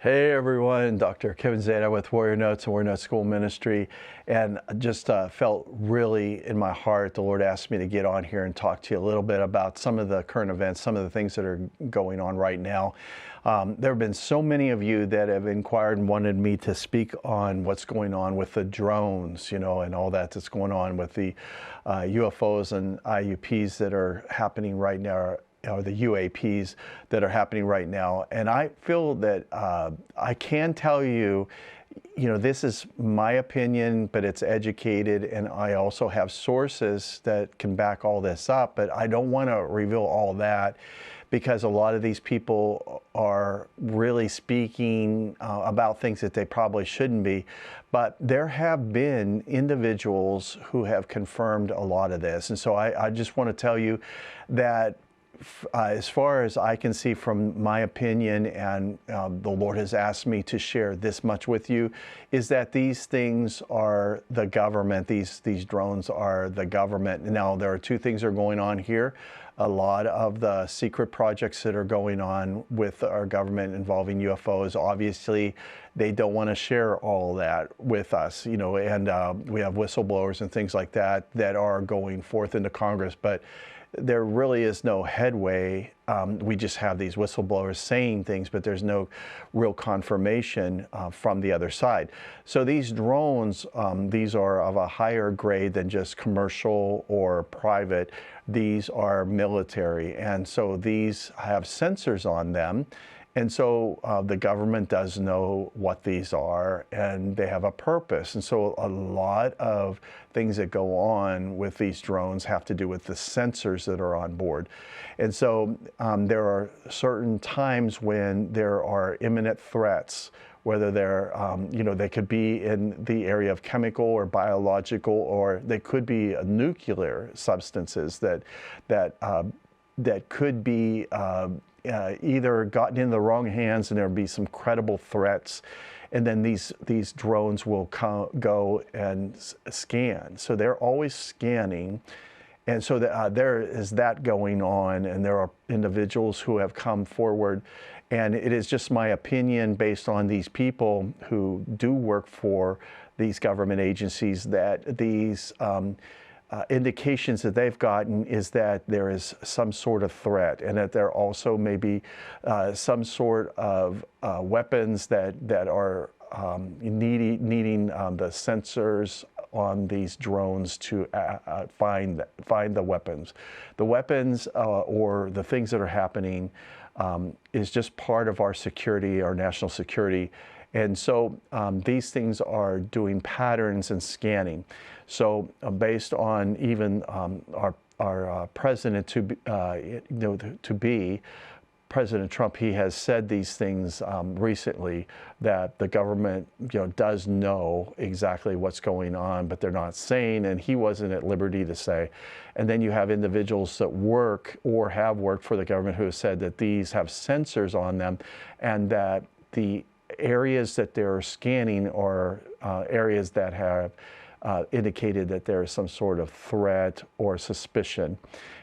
Hey everyone, Dr. Kevin Zadai with Warrior Notes and Warrior Notes School Ministry, and just felt really in my heart the Lord asked me to get on here and talk to you a little bit about some of the current events, some of the things that are going on right now. There have been so many of you that have inquired and wanted me to speak on what's going on with the drones, and all that's going on with the UFOs and IUPs that are happening right now, or the UAPs that are happening right now. And I feel that I can tell you, this is my opinion, but it's educated, and I also have sources that can back all this up, but I don't want to reveal all that because a lot of these people are really speaking about things that they probably shouldn't be. But there have been individuals who have confirmed a lot of this. And so I just want to tell you that as far as I can see from my opinion, and the Lord has asked me to share this much with you, is that these things are the government. These drones are the government. Now, there are two things that are going on here. A lot of the secret projects that are going on with our government involving UFOs, obviously, they don't want to share all that with us, and we have whistleblowers and things like that that are going forth into Congress, but there really is no headway. We just have these whistleblowers saying things, but there's no real confirmation from the other side. So these drones, these are of a higher grade than just commercial or private. These are military, and so these have sensors on them. And so the government does know what these are, and they have a purpose. And so a lot of things that go on with these drones have to do with the sensors that are on board. And so there are certain times when there are imminent threats, whether they're, they could be in the area of chemical or biological, or they could be nuclear substances that could be either gotten in the wrong hands, and there'll be some credible threats, and then these drones will go and scan. So they're always scanning, and so there is that going on, and there are individuals who have come forward, and it is just my opinion based on these people who do work for these government agencies that these indications that they've gotten is that there is some sort of threat, and that there also may be some sort of weapons that are needing the sensors on these drones to find the weapons. The weapons or the things that are happening is just part of our security, our national security. And so these things are doing patterns and scanning. So based on even our president to be President Trump, he has said these things recently, that the government does know exactly what's going on, but they're not saying, and he wasn't at liberty to say. And then you have individuals that work or have worked for the government who have said that these have sensors on them, and that the areas that they're scanning are areas that have indicated that there is some sort of threat or suspicion.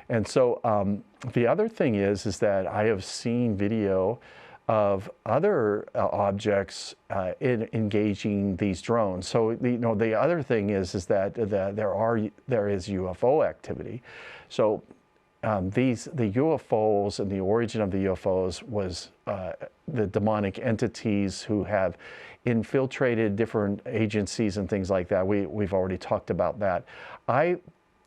And so the other thing is that I have seen video of other objects engaging these drones. So the other thing is that there is UFO activity. So the UFOs and the origin of the UFOs was the demonic entities who have infiltrated different agencies and things like that. We've already talked about that. I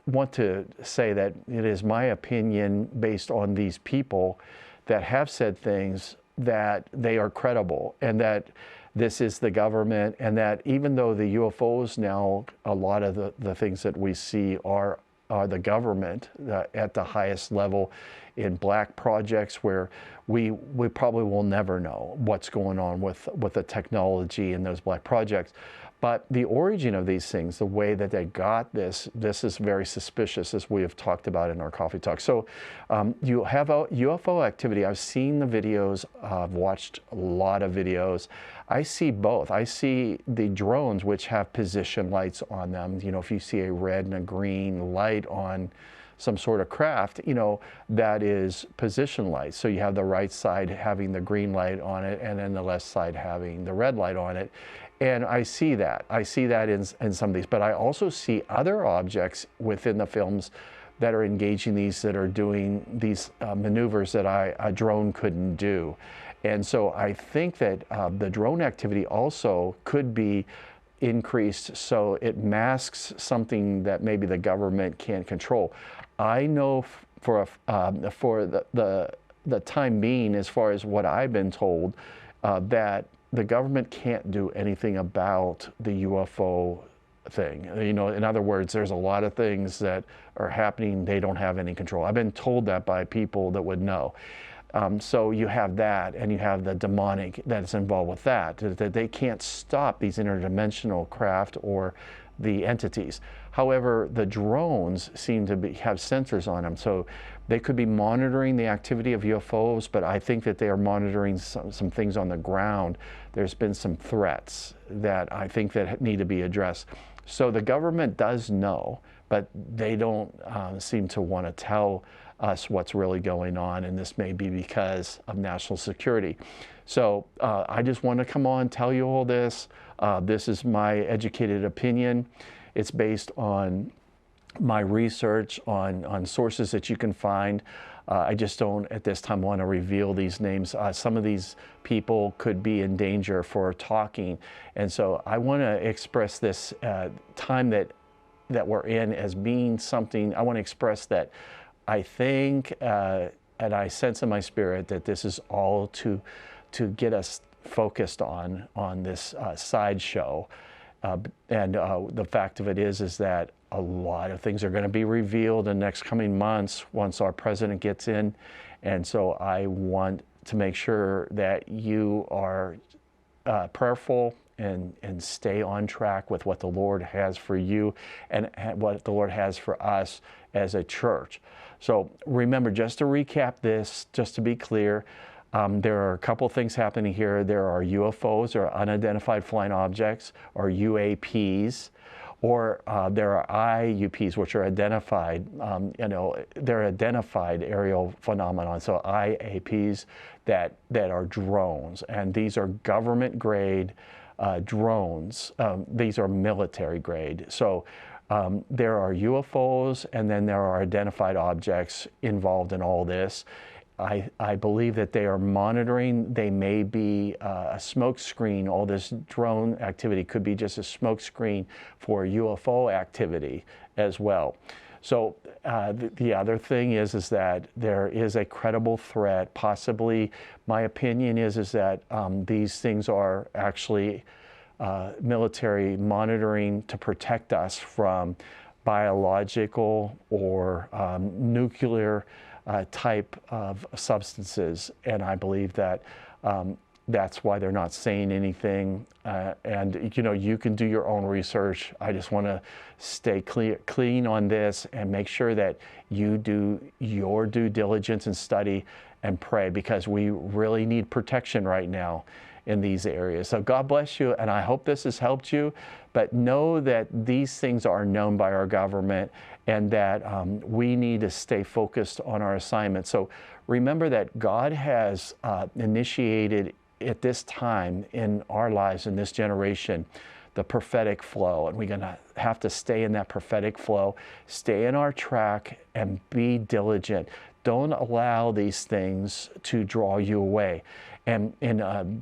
want to say that it is my opinion, based on these people that have said things, that they are credible, and that this is the government, and that even though the UFOs now, a lot of the things that we see are the government at the highest level in black projects, where we probably will never know what's going on with the technology in those black projects. But the origin of these things, the way that they got this is very suspicious, as we have talked about in our coffee talk. So you have a UFO activity. I've seen the videos. I've watched a lot of videos. I see both. I see the drones, which have position lights on them. If you see a red and a green light on some sort of craft, that is position light. So you have the right side having the green light on it, and then the left side having the red light on it. And I see that. I see that in some of these. But I also see other objects within the films that are engaging these, that are doing these maneuvers that a drone couldn't do. And so I think that the drone activity also could be increased, so it masks something that maybe the government can't control. I know for the time being, as far as what I've been told, that the government can't do anything about the UFO thing. In other words, there's a lot of things that are happening they don't have any control. I've been told that by people that would know. So you have that, and you have the demonic that's involved with that they can't stop these interdimensional craft or the entities. However, the drones seem to have sensors on them, so they could be monitoring the activity of UFOs, but I think that they are monitoring some things on the ground. There's been some threats that I think that need to be addressed. So the government does know, but they don't seem to want to tell us what's really going on, and this may be because of national security. So I just want to come on, tell you all this. This is my educated opinion. It's based on my research, on sources that you can find. I just don't at this time want to reveal these names. Some of these people could be in danger for talking, and so I want to express this time that we're in as being something. I want to express that I think and I sense in my spirit that this is all to get us focused on this sideshow. And the fact of it is that a lot of things are going to be revealed in the next coming months once our president gets in. And so I want to make sure that you are prayerful and stay on track with what the Lord has for you and what the Lord has for us as a church. So remember, just to recap this, just to be clear, there are a couple things happening here. There are UFOs, or unidentified flying objects, or UAPs, or there are IUPs, which are identified, they're identified aerial phenomenon. So IAPs that are drones, and these are government grade drones. These are military grade. So there are UFOs, and then there are identified objects involved in all this. I believe that they are monitoring. They may be a smoke screen. All this drone activity could be just a smoke screen for UFO activity as well. So the other thing is that there is a credible threat. Possibly, my opinion is that these things are actually military monitoring to protect us from biological or nuclear type of substances, and I believe that that's why they're not saying anything. And you can do your own research. I just want to stay clean on this and make sure that you do your due diligence and study and pray, because we really need protection right now in these areas. So God bless you, and I hope this has helped you. But know that these things are known by our government, and that we need to stay focused on our assignment. So remember that God has initiated at this time in our lives, in this generation, the prophetic flow, and we're going to have to stay in that prophetic flow, stay in our track, and be diligent. Don't allow these things to draw you away. And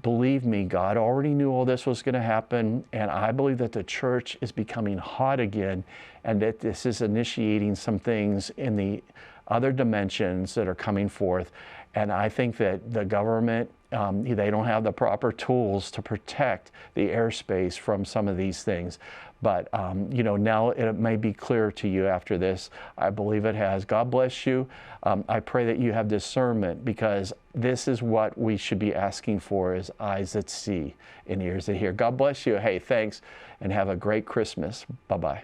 believe me, God already knew all this was going to happen, and I believe that the church is becoming hot again, and that this is initiating some things in the other dimensions that are coming forth. And I think that the government, they don't have the proper tools to protect the airspace from some of these things. But, now it may be clear to you after this. I believe it has. God bless you. I pray that you have discernment, because this is what we should be asking for, is eyes that see and ears that hear. God bless you. Hey, thanks, and have a great Christmas. Bye-bye.